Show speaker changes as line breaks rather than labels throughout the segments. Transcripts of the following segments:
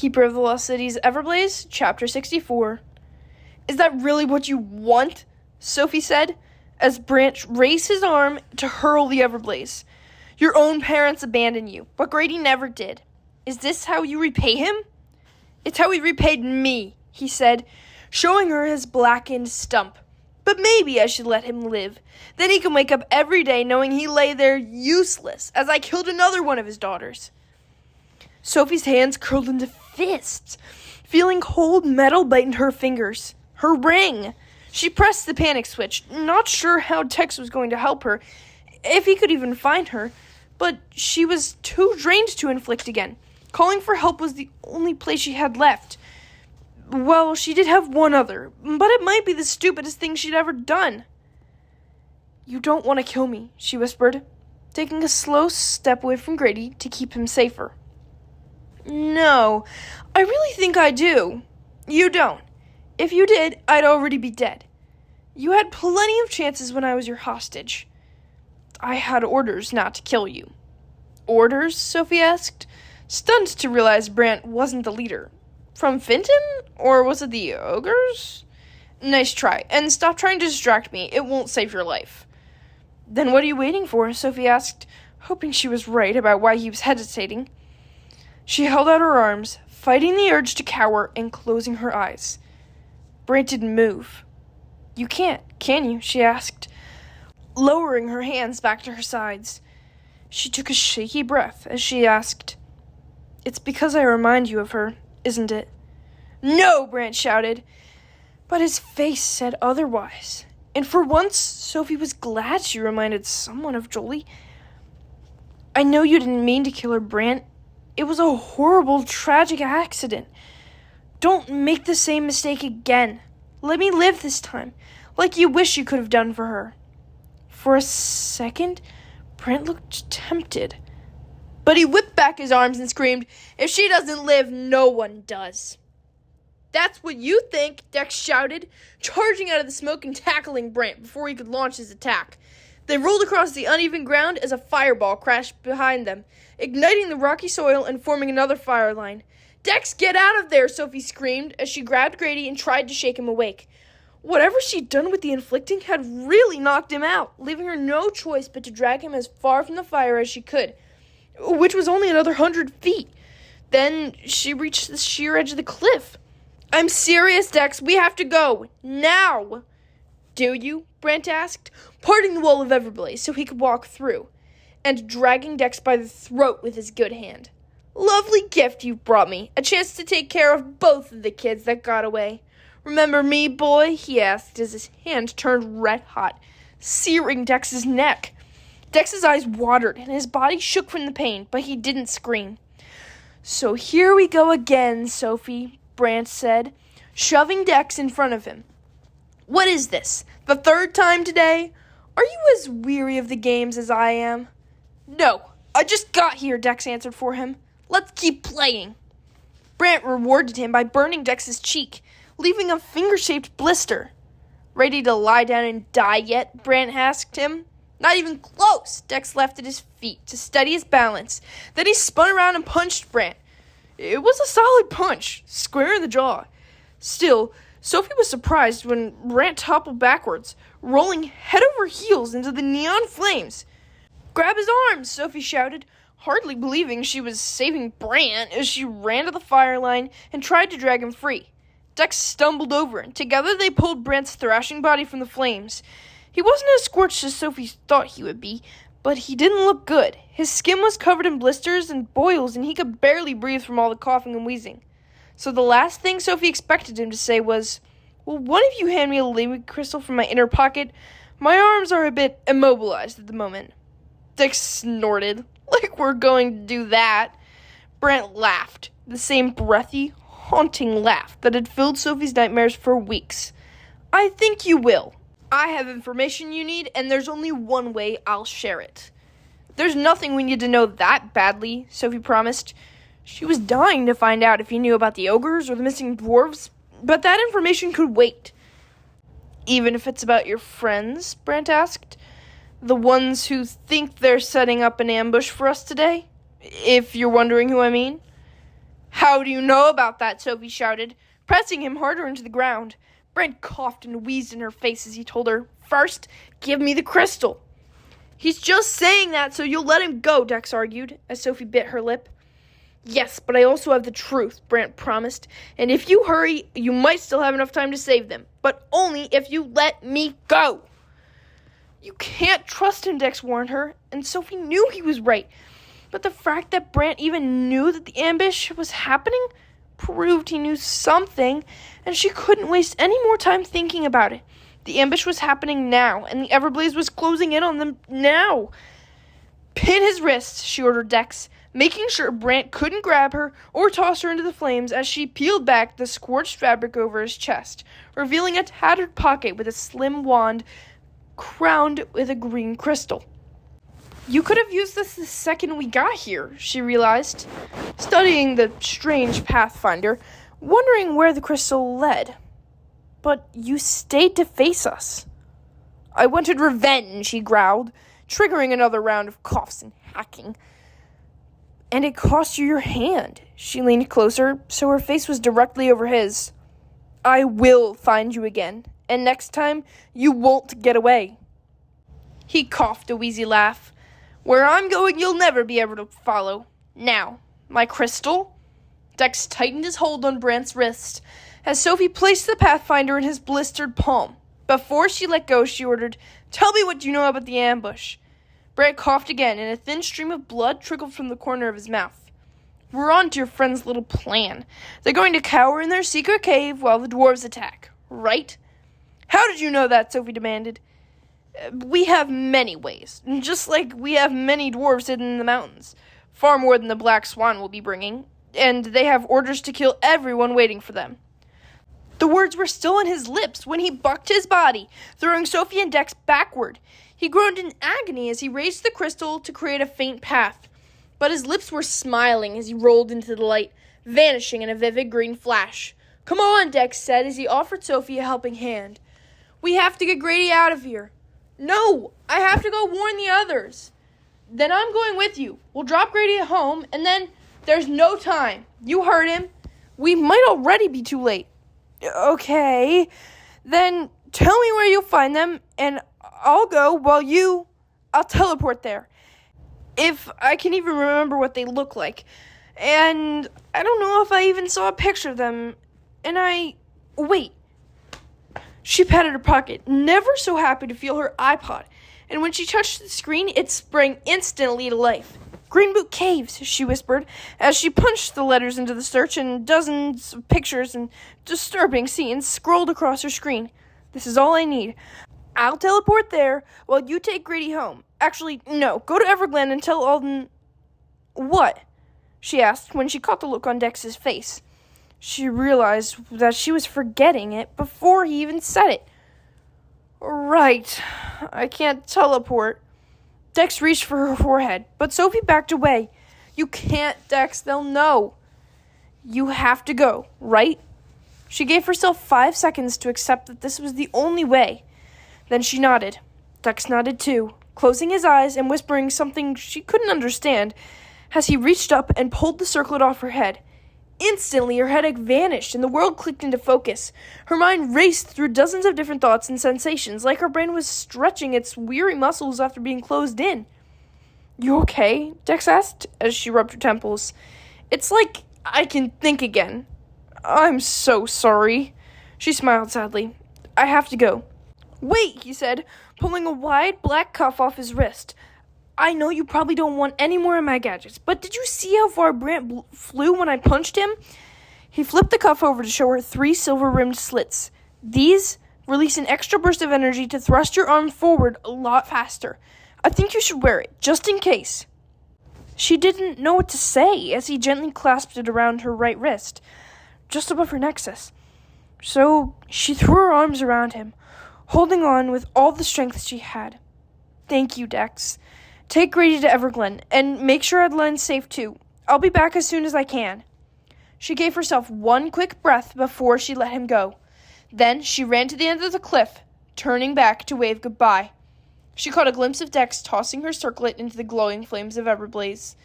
Keeper of the Lost Cities, Everblaze, Chapter 64. Is that really what you want? Sophie said, as Branch raised his arm to hurl the Everblaze. Your own parents abandoned you, but Grady never did. Is this how you repay him? It's how he repaid me, he said, showing her his blackened stump. But maybe I should let him live. Then he can wake up every day knowing he lay there useless, as I killed another one of his daughters. Sophie's hands curled into fists, feeling cold metal bite into her fingers. Her ring! She pressed the panic switch, not sure how Tex was going to help her, if he could even find her, but she was too drained to inflict again. Calling for help was the only place she had left. Well, she did have one other, but it might be the stupidest thing she'd ever done. You don't want to kill me, she whispered, taking a slow step away from Grady to keep him safer. No, I really think I do. You don't. If you did, I'd already be dead. You had plenty of chances when I was your hostage. I had orders not to kill you. Orders? Sophie asked, stunned to realize Brant wasn't the leader. From Fenton? Or was it the ogres? Nice try, and stop trying to distract me. It won't save your life. Then what are you waiting for? Sophie asked, hoping she was right about why he was hesitating. She held out her arms, fighting the urge to cower and closing her eyes. Brant didn't move. You can't, can you? She asked, lowering her hands back to her sides. She took a shaky breath as she asked, It's because I remind you of her, isn't it? No, Brant shouted, but his face said otherwise. And for once, Sophie was glad she reminded someone of Jolie. I know you didn't mean to kill her, Brant. It was a horrible, tragic accident. Don't make the same mistake again. Let me live this time, like you wish you could have done for her. For a second, Brant looked tempted. But he whipped back his arms and screamed, If she doesn't live, no one does. That's what you think, Dex shouted, charging out of the smoke and tackling Brant before he could launch his attack. They rolled across the uneven ground as a fireball crashed behind them, igniting the rocky soil and forming another fire line. Dex, get out of there, Sophie screamed as she grabbed Grady and tried to shake him awake. Whatever she'd done with the inflicting had really knocked him out, leaving her no choice but to drag him as far from the fire as she could, which was only another 100 feet. Then she reached the sheer edge of the cliff. I'm serious, Dex. We have to go. Now. Do you? Brant asked, parting the wall of Everblaze so he could walk through, and dragging Dex by the throat with his good hand. Lovely gift you've brought me. A chance to take care of both of the kids that got away. Remember me, boy? He asked as his hand turned red hot, searing Dex's neck. Dex's eyes watered and his body shook from the pain, but he didn't scream. So here we go again, Sophie, Brant said, shoving Dex in front of him. What is this? The third time today? Are you as weary of the games as I am? No, I just got here, Dex answered for him. Let's keep playing. Brant rewarded him by burning Dex's cheek, leaving a finger-shaped blister. Ready to lie down and die yet? Brant asked him. Not even close. Dex left at his feet to steady his balance. Then he spun around and punched Brant. It was a solid punch, square in the jaw. Still, Sophie was surprised when Brant toppled backwards, rolling head over heels into the neon flames. Grab his arms, Sophie shouted, hardly believing she was saving Brant as she ran to the fire line and tried to drag him free. Dex stumbled over, and together they pulled Brant's thrashing body from the flames. He wasn't as scorched as Sophie thought he would be, but he didn't look good. His skin was covered in blisters and boils, and he could barely breathe from all the coughing and wheezing. So the last thing Sophie expected him to say was, Will one of you hand me a liquid crystal from my inner pocket? My arms are a bit immobilized at the moment. Dex snorted. Like we're going to do that. Brant laughed, the same breathy, haunting laugh that had filled Sophie's nightmares for weeks. I think you will. I have information you need, and there's only one way I'll share it. There's nothing we need to know that badly, Sophie promised. She was dying to find out if he knew about the ogres or the missing dwarves, but that information could wait. Even if it's about your friends, Brant asked. The ones who think they're setting up an ambush for us today? If you're wondering who I mean. "How do you know about that?" Sophie shouted, pressing him harder into the ground. Brent coughed and wheezed in her face as he told her, "First, give me the crystal." "He's just saying that so you'll let him go," Dex argued, as Sophie bit her lip. "Yes, but I also have the truth," Brant promised, "and if you hurry, you might still have enough time to save them, but only if you let me go." "You can't trust him," Dex warned her, and Sophie knew he was right. But the fact that Brant even knew that the ambush was happening proved he knew something, and she couldn't waste any more time thinking about it. The ambush was happening now, and the Everblaze was closing in on them now. "Pin his wrists," she ordered Dex, making sure Brant couldn't grab her or toss her into the flames as she peeled back the scorched fabric over his chest, revealing a tattered pocket with a slim wand crowned with a green crystal. "You could have used this the second we got here," she realized, studying the strange pathfinder, wondering where the crystal led. "But you stayed to face us." "I wanted revenge," he growled, triggering another round of coughs and hacking. "And it cost you your hand." She leaned closer, so her face was directly over his. "I will find you again, and next time, you won't get away." He coughed a wheezy laugh. "Where I'm going, you'll never be able to follow. Now, my crystal?" Dex tightened his hold on Brant's wrist as Sophie placed the pathfinder in his blistered palm. Before she let go, she ordered, "Tell me what you know about the ambush." Brant coughed again, and a thin stream of blood trickled from the corner of his mouth. "We're on to your friend's little plan. They're going to cower in their secret cave while the dwarves attack, right?" "How did you know that?" Sophie demanded. "We have many ways, just like we have many dwarves hidden in the mountains. Far more than the Black Swan will be bringing, and they have orders to kill everyone waiting for them." The words were still on his lips when he bucked his body, throwing Sophie and Dex backward. He groaned in agony as he raised the crystal to create a faint path, but his lips were smiling as he rolled into the light, vanishing in a vivid green flash. "Come on," Dex said as he offered Sophie a helping hand. "We have to get Grady out of here." "No, I have to go warn the others." "Then I'm going with you. We'll drop Grady at home, and then there's no time. You heard him. We might already be too late." "Okay, then tell me where you'll find them, and I'll go while I'll teleport there. If I can even remember what they look like. And I don't know if I even saw a picture of them. Wait." She patted her pocket, never so happy to feel her iPod, and when she touched the screen, it sprang instantly to life. "Green Boot Caves," she whispered, as she punched the letters into the search, and dozens of pictures and disturbing scenes scrolled across her screen. "This is all I need. I'll teleport there while you take Grady home. Actually, no, go to Everglen and tell Alden..." "What?" she asked when she caught the look on Dex's face. She realized that she was forgetting it before he even said it. "Right, I can't teleport." Dex reached for her forehead, but Sophie backed away. "You can't, Dex, they'll know." "You have to go, right?" She gave herself 5 seconds to accept that this was the only way. Then she nodded. Dex nodded too, closing his eyes and whispering something she couldn't understand as he reached up and pulled the circlet off her head. Instantly, her headache vanished and the world clicked into focus. Her mind raced through dozens of different thoughts and sensations, like her brain was stretching its weary muscles after being closed in. "You okay?" Dex asked as she rubbed her temples. "It's like I can think again." "I'm so sorry." She smiled sadly. "I have to go." "Wait," he said, pulling a wide black cuff off his wrist. "I know you probably don't want any more of my gadgets, but did you see how far Brant flew when I punched him?" He flipped the cuff over to show her 3 silver-rimmed slits. "These release an extra burst of energy to thrust your arm forward a lot faster. I think you should wear it, just in case." She didn't know what to say as he gently clasped it around her right wrist, just above her nexus. So she threw her arms around him, holding on with all the strength she had. "Thank you, Dex. Take Grady to Everglen, and make sure Adeline's safe too. I'll be back as soon as I can." She gave herself one quick breath before she let him go. Then she ran to the end of the cliff, turning back to wave goodbye. She caught a glimpse of Dex tossing her circlet into the glowing flames of Everblaze.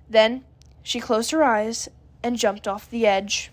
Then she closed her eyes and jumped off the edge.